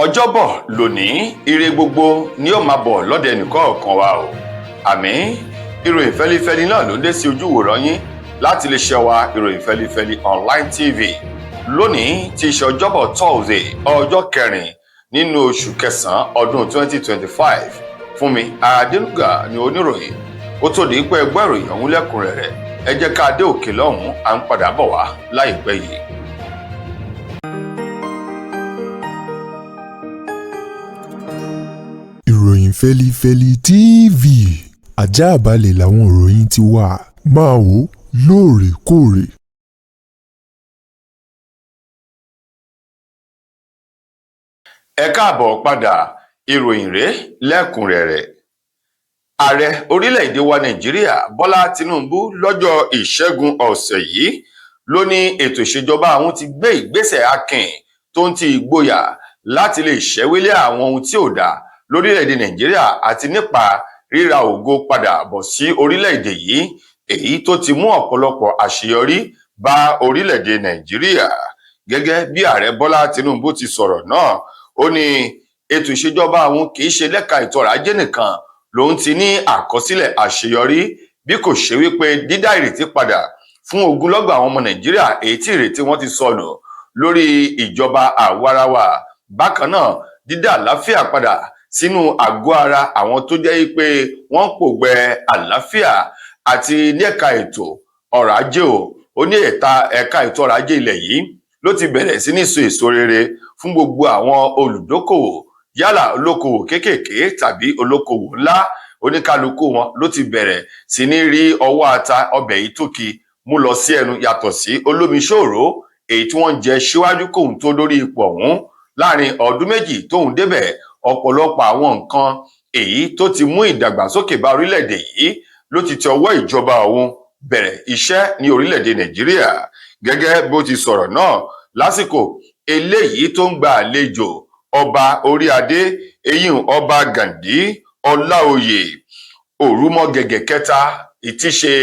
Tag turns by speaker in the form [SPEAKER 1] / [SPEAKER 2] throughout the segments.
[SPEAKER 1] Ọjọ́bọ̀ lónìí, ire gbogbo ni ó máa bọ̀ lọ́dẹ nìkọ̀ọ̀kan wa o. Àmín. Ìròyìn fẹ́lifẹ́li náà ló dé sí ojú ìwòran yín láti lè ṣe wa ìròyìn fẹ́lifẹ́li online TV. Lónìí tí í ṣe Ọjọ́bọ̀ Thursday ọjọ́ kẹrin nínú oṣù kẹsàn-án ọdún 2025. Fúnmi Adénúgà ni oníròyìn. Ó tó di pé ẹgbẹ́ ìròyìn ọ̀hún lẹ́kùnrẹ́rẹ́. Ẹ jẹ́ ká dé òkè lọ́hùn-ún, à ń padà bọ̀ wá láìpẹ́ yìí.
[SPEAKER 2] Ìròyìn fẹ́lifẹ́li TV àjààbálẹ̀ làwọn ìròyìn ti wà, máa wò lóòrèkóòrè.
[SPEAKER 1] Ẹ káàbọ̀ padà, ìròyìn rèé lẹ́kùnrẹ́rẹ́. Ààrẹ orílẹ̀-èdè wa Nàìjíríà Bọ́lá Tinubu lọ́jọ́ Ìṣẹ́gun ọ̀sẹ̀ yìí ló ní ètò ìṣèjọba àwọn ti gbé ìgbésẹ̀ akin tó ń ti ìgboyà láti lè ṣẹ́wélé àwọn ohun tí ò dáa lórílẹ̀-èdè Nàìjíríà àti nípa ríra ògo padà bọ̀ sí orílẹ̀-èdè yìí, èyí tó ti mú ọ̀pọ̀lọpọ̀ àṣeyọrí bá orílẹ̀-èdè Nàìjíríà. Gẹ́gẹ́ bí ààrẹ Bọ́lá Tinubu ti sọ̀rọ̀ náà, ó ní ètò ìṣèjọba àwọn kì í ṣe lẹ́ka ètò ọrọ̀ ajé nìkan lòun ti ní àkọsílẹ̀ àṣeyọrí, bí kò ṣe wípé dídá ìrètí padà fún ogunlọ́gọ̀ àwọn ọmọ Nàìjíríà èyí tí ìrètí wọn ti sọnù lórí ìjọba àwarawa. Bákan náà, dídá àlàáfíà padà sínú àgọ́ ara àwọn tó jẹ́ pé wọ́n ń pògbẹ àlàáfíà àti ní ẹ̀ka ètò ọrọ̀ ajé ó ní ẹ̀ka ètò ọrọ̀ ajé ilẹ̀ yìí ló ti bẹ̀rẹ̀ sí ní so èso rere fún gbogbo àwọn olùdókòwò, yálà olókòwò kéékèèké tàbí olókòwò ńlá. Oníkálukú wọn ló ti bẹ̀rẹ̀ sí ní rí ọwọ́ ata ọbẹ̀ yìí tó ki mú lọ sí ẹnu, yàtọ̀ sí olómiṣòro èyí tí wọ́n jẹ síwájú kóhun tó dórí ipò ọ̀hún. Láàrin ọdún méjì tóhun débẹ̀, ọ̀pọ̀lọpọ̀ àwọn nǹkan èyí tó ti mú ìdàgbàsókè bá orílẹ̀-èdè yìí ló ti ti ọwọ́ ìjọba òun bẹ̀rẹ̀ iṣẹ́ ní orílẹ̀-èdè Nàìjíríà. Gẹ́gẹ́ bó ti sọ̀rọ̀ náà lásìkò eléyìí tó ń gba àlejò ọba orí adé eyín ọba Gàndí Ọláoyè Òrúmọgẹ̀gẹ̀ kẹta ìtíṣe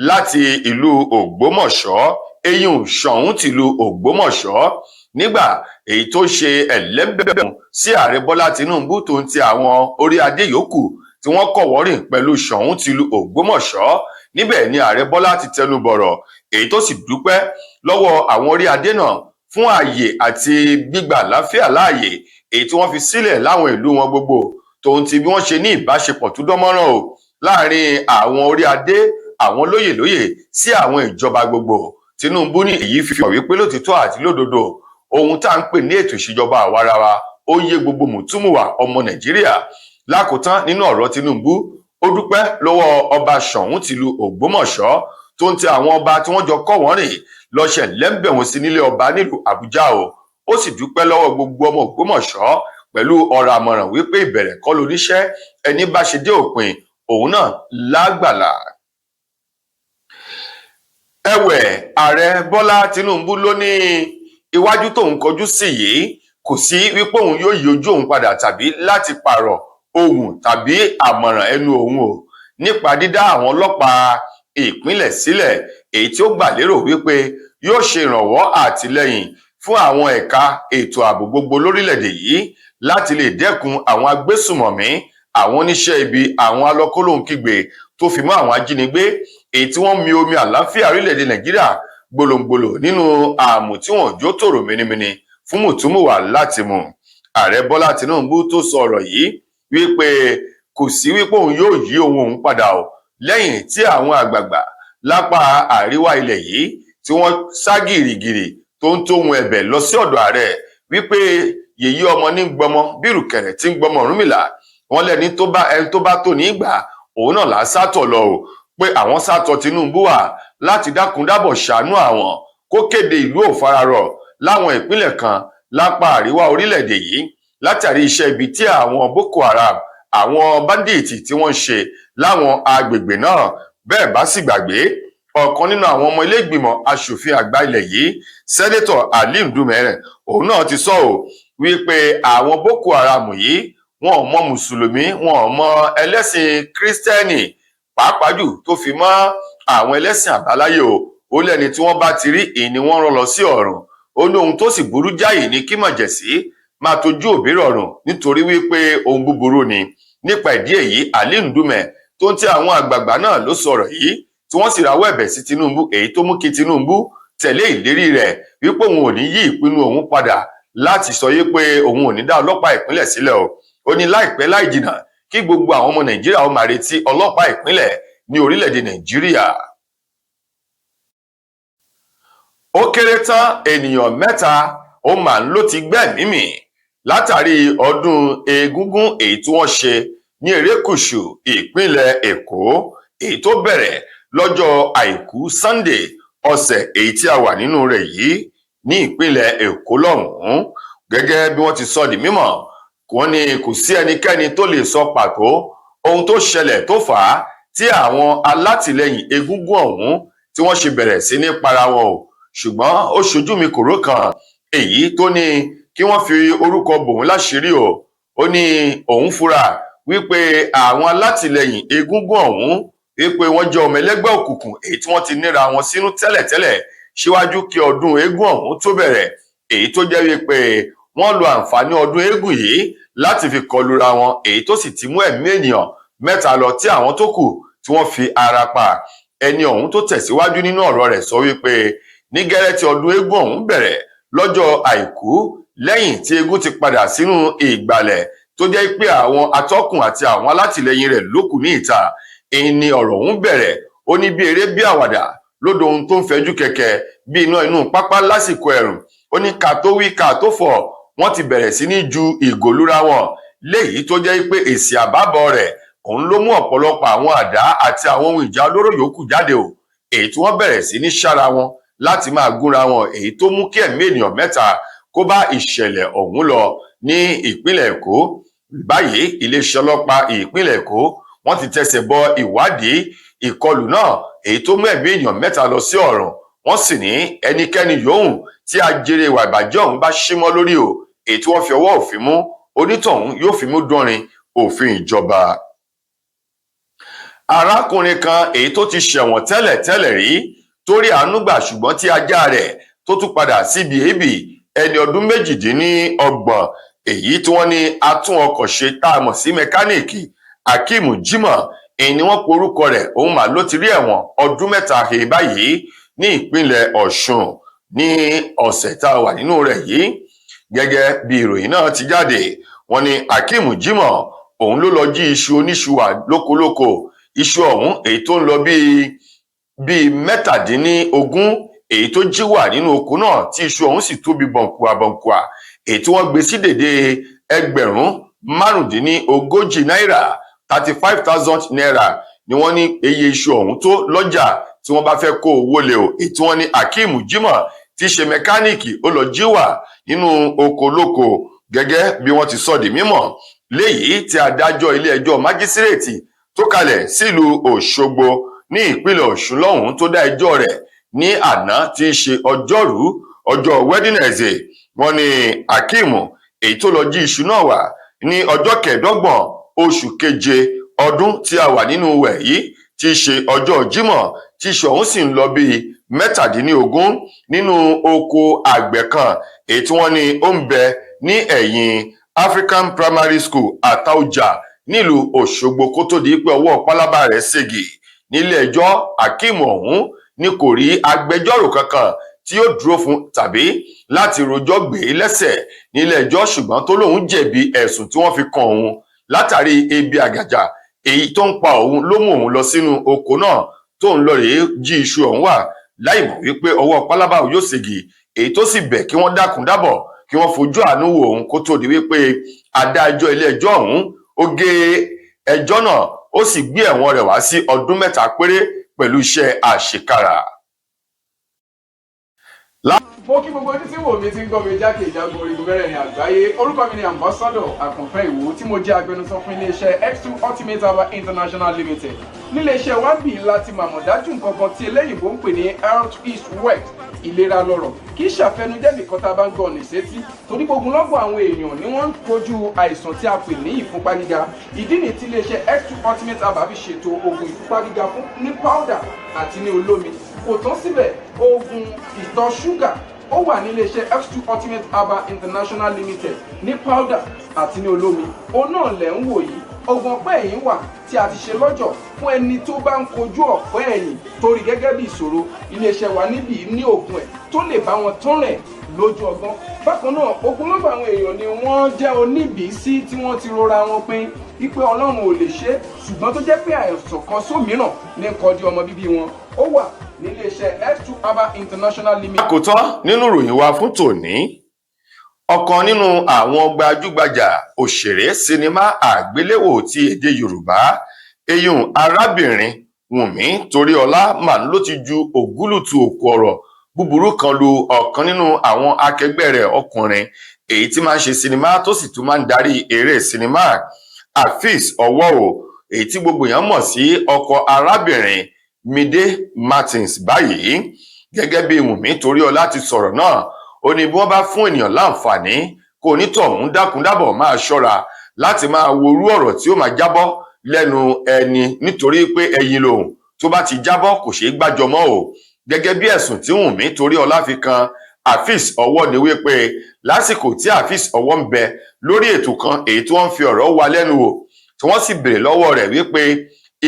[SPEAKER 1] láti ìlú Ògbómọ̀ṣọ́, eyín Ṣọ̀ún tìlú Ògbómọ̀ṣọ́, nígbà èyí tó ṣe ẹlẹ́bẹ̀rún sí ààrẹ Bọ́lá Tinubu tó ń ti àwọn orí adé yòókù tí wọ́n kọ̀wọ́rìn pẹ̀lú Ṣọ̀ún tìlú Ògbómọ̀ṣọ́. Níbẹ̀ ni ààrẹ Bọ́lá ti tẹnu bọ̀rọ̀ èyí tó sì dúpẹ́ lọ́wọ́ àwọn orí adé náà fún ààyè àti gbígbà àlàáfíà láàyè èyí tí wọ́n fi sílẹ̀ láwọn ìlú wọn gbogbo, tòun ti bí wọ́n ṣe ní ìbáṣepọ̀ tó dánmọ́rán láàrin àwọn orí adé, àwọn lóyè sí àwọn ìjọba gbogbo. Tinubu ní èyí fi hàn wípé lótìtọ́ àti lódodo ohun tá à ń pè ní ètò ìṣèjọba àwarawa ó yé gbogbo mùtúmùwà ọmọ Nàìjíríà. Lákòótán nínú ọ̀rọ̀ Tinubu, ó dúpẹ́ lọ́wọ́ ọba Ṣọ̀ún tìlú Ògbómọ̀ṣọ́ tó ń ti àwọn ọba tí wọ́n jọ kọ́wọ́rìn lọ́ṣẹ̀ lẹ́ńbẹ̀wọ̀n sí nílé ọba nílùú Àbújá ó sì dúpẹ́ lọ́wọ́ gbogbo ọmọ Ògbómọ̀ṣọ́ pẹ̀lú ọ̀rọ̀ àmọ̀ràn wípé ìbẹ̀rẹ̀ kọ́ lóníṣẹ́, ẹni bá ṣe dé òpin òun náà lágbàlá. Ẹ̀wẹ̀, ààrẹ Bọ́lá Tinubu ló ní iwájú tóun kọjú sí yìí kò sí wípé òun yóò yí ojú òun padà tàbí láti pààrọ̀ ohun tàbí àmọ̀ràn ẹnu òun nípa dídá àwọn ọlọ́pàá ìpínlẹ̀ sílẹ̀, èyí tí ó gbà lérò wípé yóò ṣe ìrànwọ́ àtìlẹ́yìn fún àwọn ẹ̀ka ètò ààbò gbogbo lórílẹ̀-èdè yìí láti lè dẹ́kun àwọn agbésùmọ̀mí, àwọn oníṣẹ́ ibi, àwọn alọ́kólóhunkígbe tó fi mọ́ àwọn ajínigbé èyí tí wọ́n mi omi àlàáfíà orílẹ̀-èdè Nàìjíríà gbòlòǹgbòlò nínú àmù tí wọ́n jó tòrò minimini fún mùtúmùwà láti mú. Ààrẹ Bọ́lá Tinubu tó sọ ọ̀rọ̀ yìí wípé kò sí wípé òun yóò yí ohun òun padà lẹ́yìn tí àwọn àgbààgbà lápá àríwá ilẹ̀ yìí tí wọ́n sá gìrìgìrì tó ń tóhun ẹ̀bẹ̀ lọ sí ọ̀dọ̀ ààrẹ wípé yèyí ọmọ ní gbọmọ bírù kẹrẹ tí ń gbọmọ Ọ̀rúnmìlà, wọn lẹni tó bá tó ní ìgbà òun náà là sátọ lọ pé àwọn sátọ Tinubu wà láti dákun dábọ̀ ṣàánú àwọn kó kéde ìlú òfararọ láwọn ìpínlẹ̀ kan lápá àríwá orílẹ̀-èdè yìí látàrí iṣẹ́ ibi tí àwọn Boko Haram, àwọn báńdíìtì tí wọ́n ń ṣe láwọn agbègbè náà. Bẹ́ẹ̀ bá sì gbàgbé, ọ̀kan nínú àwọn ọmọ ilé ìgbìmọ̀ aṣòfin àgbà ilẹ̀ yìí, sẹ́nétọ̀ Ali Ndume, òun náà ti sọ wípé àwọn Boko Haram yìí wọn ò mọ mùsùlùmí, wọn ò mọ ẹlẹ́sìn Kristẹni, pàápàá jù tó fi mọ́ àwọn ẹlẹ́sìn àbáláyé ó lẹ́ni tí wọ́n bá ti rí ìní wọ́n rán lọ sí ọ̀run. Ó ní ohun tó sì burú jáì ní kí mọ̀jẹ̀sí máa tójú òbí rọrùn nítorí wípé ohun búburú ni. Nípa ìdí èyí, Ali Ndume tó ń tí àwọn àgbààgbà náà ló sọ̀rọ̀ yìí tí wọ́n sì rawọ́ ẹ̀bẹ̀ sí Tinubu, èyí tó mú kí Tinubu tẹ̀lé ìlérí rẹ̀ wípé òun ò ní yí ìpinnu òun padà láti sọ yé pé òun ò ní dá ọlọ́pàá ìpínlẹ̀ sílẹ̀ o. Ó ní láìpẹ́ láì jìnnà kí gbogbo àwọn ọmọ Nàìjíríà ó máa retí ọlọ́pàá ìpínlẹ̀ ní orílẹ̀-èdè Nàìjíríà. Ó kéré tán ènìyàn 3 ó máa ń ló ti gbẹ́mìí mì látàrí ọdún Egúngún èyí tí wọ́n ṣe ní erékùṣù ìpínlẹ̀ Èkó, èyí tó bẹ̀rẹ̀ lọ́jọ́ Àìkú Sunday ọ̀sẹ̀ èyí tí a wà nínú rẹ̀ yìí ní ìpínlẹ̀ Èkó lọ́hùn-ún. Gẹ́gẹ́ bí wọ́n ti sọ di mímọ̀, wọ́n ní kò sí ẹnikẹ́ni tó lè sọ pàtó ohun tó ṣẹlẹ̀ tó fà á tí àwọn alátìlẹyìn Egúngún ọ̀hún tí wọ́n ṣe bẹ̀rẹ̀ sí ní para wọn o. Ṣùgbọ́n ó ṣojú mi kòró kan èyí tó ní kí wọ́n fi orúkọ bòun láṣìírí o. Ó ní òun fura wípé àwọn alátìlẹyìn Egúngún ọ̀hún wípé wọ́n jẹ́ ọmọ ẹlẹ́gbẹ́ òkùnkùn èyí tí wọ́n ti níra wọn sínú tẹ́lẹ̀tẹ́lẹ̀ síwájú kí ọdún eégún ọ̀hún tó bẹ̀rẹ̀, èyí tó jẹ́ wípé wọ́n lo àǹfààní ọdún eégún yìí láti fi kọlura wọn, èyí tó sì ti mú ẹ̀mí ènìyàn 3 lọ tí àwọn tó kù tí wọ́n fi ara pa. Ẹni ọ̀hún tó tẹ̀síwájú nínú ọ̀rọ̀ rẹ̀ sọ wípé ní gẹ́rẹ́ tí ọdún eégún ọ̀hún bẹ̀rẹ̀ lọ́jọ́ Àìkú lẹ́yìn tí eégún ti padà sínú ìgbàlẹ̀ tó jẹ́ pé àwọn atọ́kùn àti àwọn alátìlẹyìn rẹ̀ ló kù ní ìta, èyí ni ọ̀rọ̀ ọ̀hún bẹ̀rẹ̀. Ó ní bí eré bí àwàdà lódò ohun tó ń fẹjú kẹ̀kẹ́ bí iná inú pápá lásìkò ẹ̀rùn. Ó ní ká tó wí ká tó fọ̀ wọ́n ti bẹ̀rẹ̀ sí ní ju ìgò lura wọn, léyìí tó jẹ́ pé èsì àbábọ̀ rẹ̀ òun ló mú ọ̀pọ̀lọpọ̀ àwọn àdá àti àwọn ohun ìjà olóró yòókù jáde o, èyí tí wọ́n bẹ̀rẹ̀ sí ní ṣára wọn láti máa gúnra wọn, èyí tó mú kí ẹ̀mí ènìyàn 3 kó bá ìṣẹ̀lẹ̀ ọ̀hún lọ ní ìpínlẹ̀ Èkó. Báyìí iléeṣẹ́ ọlọ́pàá ìpínlẹ̀ Èkó wọ́n ti tẹsẹ̀ bọ ìwádìí ìkọlù náà, èyí tó mú ẹ̀mí ènìyàn 3 lọ sí ọ̀run. Wọ́n sì ní ẹnikẹ́ni yòówù tí ajere ìwà ìbàjẹ́ ọ̀hún bá símọ́ lórí o, èyí tí wọ́n fi ọwọ́ òfin mú, onítọ̀hún yóò fi mú dánrin òfin ìjọba. Arákùnrin kan èyí tó ti ṣẹ̀wọ̀n tẹ́lẹ̀ rí torí àánú gbà ṣùgbọ́n tí ajá rẹ̀ tó tún padà síbi èébì, ẹni ọdún 28, èyí tí wọ́n ní atún ọkọ̀ ṣe tá a mọ̀ sí mẹkáníìkì Akeem Jimoh, èyí ni wọ́n pe orúkọ rẹ̀, òun mà ló ti rí ẹ̀wọ̀n ọdún 3 he báyìí ní ìpínlẹ̀ Ọ̀ṣun ní ọ̀sẹ̀ tá a wà nínú rẹ̀ yìí. Gẹ́gẹ́ bí ìròyìn náà ti jáde, wọ́n ní Akeem Jimoh òun ló lọ jí iṣu oníṣu wà lókolóko. Iṣu ọ̀hún èyí tó ń lọ bíi 17 èyí tó jí wà nínú oko náà tí iṣu ọ̀hún sì tóbi bọ̀ǹkùà, èyí tí wọ́n gbé sí dèdè ẹgbẹ̀rún 35 náírà 35,000 naira ni wọ́n ní iye iṣu ọ̀hún tó lọ́jà tí wọ́n bá fẹ́ kó owó lé o, èyí tí wọ́n ní Akeem Jimoh tí ṣe mẹkáníìkì ó lọ jí wà nínú oko lóko. Gẹ́gẹ́ bí wọ́n ti sọ di mímọ̀, léyìí tí adájọ́ ilé ẹjọ́ májísírèètì tó kalẹ̀ sílùú Òṣogbo ní ìpínlẹ̀ Ọ̀ṣun lọ́hùn-ún tó dá ẹjọ́ rẹ̀ ní àná tí í ṣe ọjọ́rú ọjọ́ Wednesday. Wọ́n ní Akeem èyí tó lọ jí iṣu náà wà ní ọjọ́ 25 oṣù keje ọdún tí a wà nínú rẹ̀ yìí tí í ṣe ọjọ́ Jímọ̀, tí iṣu ọ̀hún sì ń lọ bíi 17 nínú oko àgbẹ̀ kan èyí tí wọ́n ní ó ń bẹ ní ẹ̀yìn African Primary School Àtaọjà nílùú Òṣogbo kó tó di pé ọwọ́ pálábá rẹ̀ ségi. Nílé ẹjọ́, Akeem ọ̀hún ní kò rí agbẹjọ́rò kankan tí yóò dúró fún tàbí láti rojọ́ gbé lẹ́sẹ̀ nílé ẹjọ́, ṣùgbọ́n tó lóun jẹ̀bi ẹ̀sùn tí wọ́n fi kan òun látàrí ebi àgàjà èyí tó ń pa òun ló mú òun lọ sínú oko náà tó ń lọ rèé jí iṣu ọ̀hún wà láì mọ̀ wípé ọwọ́ pálábá òun yóò ségi, èyí tó sì bẹ̀ kí wọ́n dákun dábọ̀ kí wọ́n fojú àánú wo òun kó tó di wípé adájọ́ ilé ẹjọ́ ọ̀hún ó gé ẹjọ́ náà ó sì gbé ẹ̀wọ̀n rẹ̀ wá sí ọdún 3 péré pẹ̀lú iṣẹ́ àṣekára.
[SPEAKER 3] Mo kí gbogbo ojú tí wò mí ti ń gbọ́ mi jákèjádò orígun mẹ́rẹ̀ẹ̀rin àgbáyé. Orúkọ mi ni Ambassador Àkànfẹ́ Ìwò tí mo jẹ́ agbẹnusọ fún iléeṣẹ́ X2 Ultimate Herbal International Limited. Níléeṣẹ́ wa ń bì láti màmọ̀ dájú nǹkan kan tí eléyìnbó ń pè ní Health is Wealth, ìlera lọ́rọ̀. Kì í ṣàfẹnujẹ́ nìkan tá a bá ń gbọ́ ọ̀nì sétí, torí gbogbo lọ́gbọ̀n àwọn èèyàn ni wọ́n ń kojú àìsàn tí a pè ní ìfúnpá gíga. Ìdí nìyí tí iléeṣẹ́ X2 Ultimate Herbal fi ṣètò oògùn ìfúnpá gíga fún ní powder àti ní olómi. Kò tán síbẹ̀, oògùn ìtọ̀ ṣúgà ó wà ní iléeṣẹ́ X2 Ultimate Herbal International Limited ní powder àti ní olómi. Òun náà lẹ̀ ń wò yìí. Ògùn ọ̀pẹ ẹ̀yìn wà tí a ti ṣe lọ́jọ̀ fún ẹni tó bá ń kojú ọ̀pẹ ẹ̀yìn torí gẹ́gẹ́ bí ìṣòro. Iléeṣẹ́ wa níbí ní òògùn ẹ̀ tó lè bá wọn tán rẹ̀ lójú ọgbọ́n. Bákan náà ogunlọ́gọ̀ àwọn èèyàn ni wọ́n jẹ́ oníbìísí tí wọ́n ti rora wọn pín wípé Ọlọ́run ò lè ṣe, ṣùgbọ́n tó jẹ́ pé àìsàn kan sómìíràn ní kọjú ọmọ bíbí wọn. Ó wà ní iléeṣẹ́ X2 Herbal International Limited.
[SPEAKER 1] àkótán nínú ìròyìn wa fún tòní, ọ̀kan nínú àwọn gbajúgbajà òṣèré sinimá àgbéléwò ti èdè Yorùbá eyín arábìnrin Wùnmí Toríọlá mà ló ti ju ògúlùtù òkú ọ̀rọ̀ búburú kan lu ọ̀kan nínú àwọn akẹgbẹ́ rẹ̀ ọkùnrin èyí tí máa ń ṣe sinimá tó sì tún máa ń darí eré sinimá Afeez Ọwọ́ èyí tí gbogbo èèyàn mọ̀ sí ọkọ arábìnrin Mide Martins báyìí. Gẹ́gẹ́ bí Wùnmí Toríọlá ti sọ̀rọ̀ náà, ó ní bí wọ́n bá fún ènìyàn láǹfààní kó onítọ̀hún dákúndábọ̀ máa ṣọ́ra láti máa worú ọ̀rọ̀ tí ó máa jábọ́ lẹ́nu ẹni nítorí pé ẹyin lòun tó bá ti jábọ́ kò ṣeé gbájọ mọ́ o. Gẹ́gẹ́ bí ẹ̀sùn tí Wùnmí Toríọlá fi kan Afeez Ọwọ́ ni wípé lásìkò tí Afeez Ọwọ́ ń bẹ lórí ètò kan èyí tí wọ́n fi ọ̀rọ̀ wá lẹ́nu wò tí wọ́n sì béèrè lọ́wọ́ rẹ̀ wípé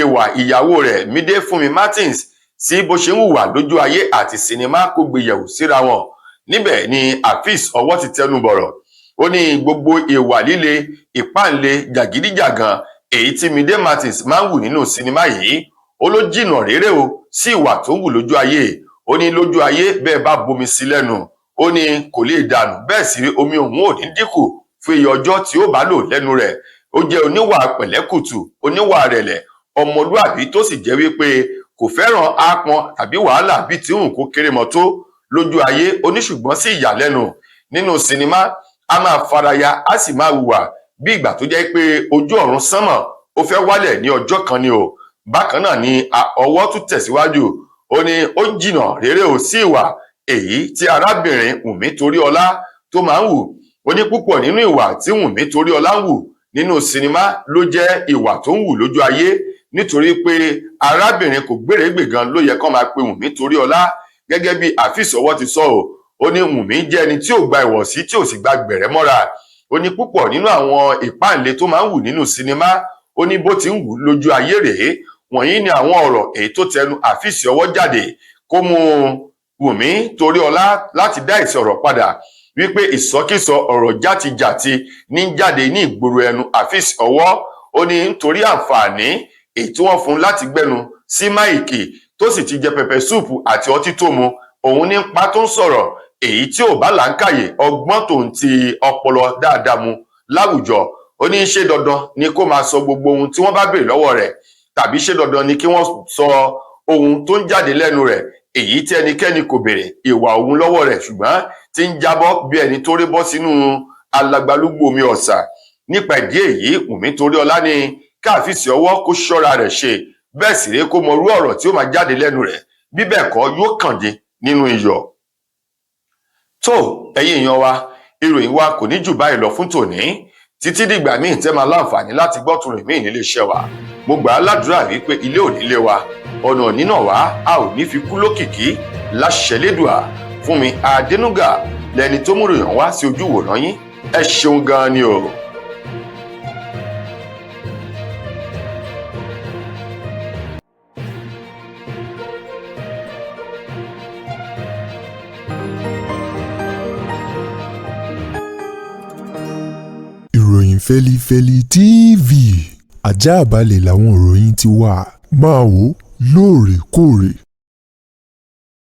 [SPEAKER 1] ìwà ìyàwó rẹ̀ Mide Fúnmi Martins sí bó ṣe ń hùwà lójú ayé àti sinimá kó gbéyẹ̀wò síra wọn. Níbẹ̀ ni Afeez Ọwọ́ ti tẹnu bọ̀rọ̀. Ó ní gbogbo ìwà líle, ìpáǹle, jàgídíjàgan èyí tí Mide Martins máa ń wù nínú sinimá yìí, ó ló jìnnà réré o sí ìwà tó ń wù lójú ayé. Ó ní lójú ayé bẹ́ẹ̀ bá bomi sí lẹ́nu, ó ní kò lè dànù, bẹ́ẹ̀ sì rí omi òun ò ní dínkù fún iye ọjọ́ tí ó bá lò lẹ́nu rẹ̀. Ó jẹ́ oníwà pẹ̀lẹ́kùtù, oníwà rẹ̀lẹ̀, ọmọlúàbí tó sì jẹ́ wípé kò fẹ́ràn ápọn tàbí wàhálà bí tí òun kó kéré mọ́ tó lójú ayé. Oníṣùgbọ́n sí ìyàlẹ́nu nínú sinimá a máa faraya, a sì máa hùwà bí ìgbà tó jẹ́ pé ojú ọ̀run sánmọ̀ ó fẹ́ wálẹ̀ ní ọjọ́ kan ni o. Bákan náà ni Ọwọ́ tún tẹ̀síwájú, ó ní ó jìnnà réré o sí ìwà èyí tí arábìnrin Wùnmí Toríọlá tó máa ń wù. Ó ní púpọ̀ nínú ìwà tí Wùnmí Toríọlá ń wù nínú sinimá ló jẹ́ ìwà tó ń wù lójú ayé, nítorí pé arábìnrin kò gbèrègbè gan ló yẹ kó máa pe Wùnmí Toríọlá. Gẹ́gẹ́ bí Afeez Ọwọ́ ti sọ ó ní Wùnmí jẹ́ ẹni tí ò gba ìwọ̀sí tí ò sì gba gbẹ̀rẹ́ mọ́ra. Ó ní púpọ̀ nínú àwọn ìpáǹle tó máa ń wù nínú sinimá, ó ní bó ti ń wù lójú ayé rèé. Wọ̀nyí ni àwọn ọ̀rọ̀ èyí tó tẹnu Afeez Ọwọ́ jáde kó mú Wùnmí Toríọlá láti dá ìsọ̀rọ̀ padà wípé ìsọkísọ ọ̀rọ̀ játijàti ní jáde ní ìgboro ẹnu Afeez Ọwọ́. Ó ní nítorí àǹfààní èyí tí wọ́n fún láti gbẹnu sí máìkì tó sì ti jẹ pẹpẹ súùpù àti ọtí tó mu, òun ní pa tó ń sọ̀rọ̀ èyí tí ò bá làákàyè, ọgbọ́n tó ń ti ọpọlọ dáadáa mu láwùjọ. Ó ní ṣé dandan ni kó máa sọ gbogbo ohun tí wọ́n bá béèrè lọ́wọ́ rẹ̀, tàbí ṣé dandan ni kí wọ́n sọ ohun tó ń jáde lẹ́nu rẹ̀ èyí tí ẹnikẹ́ni kò béèrè ìwà òun lọ́wọ́ rẹ̀ ṣùgbọ́n tí ń jábọ́ bí ẹni tó rí bọ́ sínú alagbalúgbú omi ọ̀sà. Nípa ìdí èyí, Wùnmí Toríọlá ní ká Afeez Ọwọ́ kó ṣọ́ra rẹ̀ ṣe, bẹ́ẹ̀ sì rí kó mọ irú ọ̀rọ̀ tí ó máa jáde lẹ́nu rẹ̀, bí bẹ́ẹ̀ kọ́ yóò kànde nínú iyọ̀. Tó ẹ̀yin èèyàn wa, ìròyìn wa kò ní jù báyìí lọ fún tòní. Títí dìgbà míì tẹ́ máa láǹfààní láti gbọ́ tòrìn míì nílé iṣẹ́ wa. Mo gbà á ládùúrà wípé ilé ò ní lé wa, ọ̀nà nínà wá a ò ní fi kú lókìkí láṣẹ Lédùà. Fúnmi Adénúgà lẹni tó mú ìròyìn wá sí ojú ìwòran yín. Ẹ ṣeun gan ni o.
[SPEAKER 2] Ìròyìn Fẹ́lifẹ́li TV àjààbálẹ̀ làwọn ìròyìn ti wà, máa wò lóòrèkóòrè.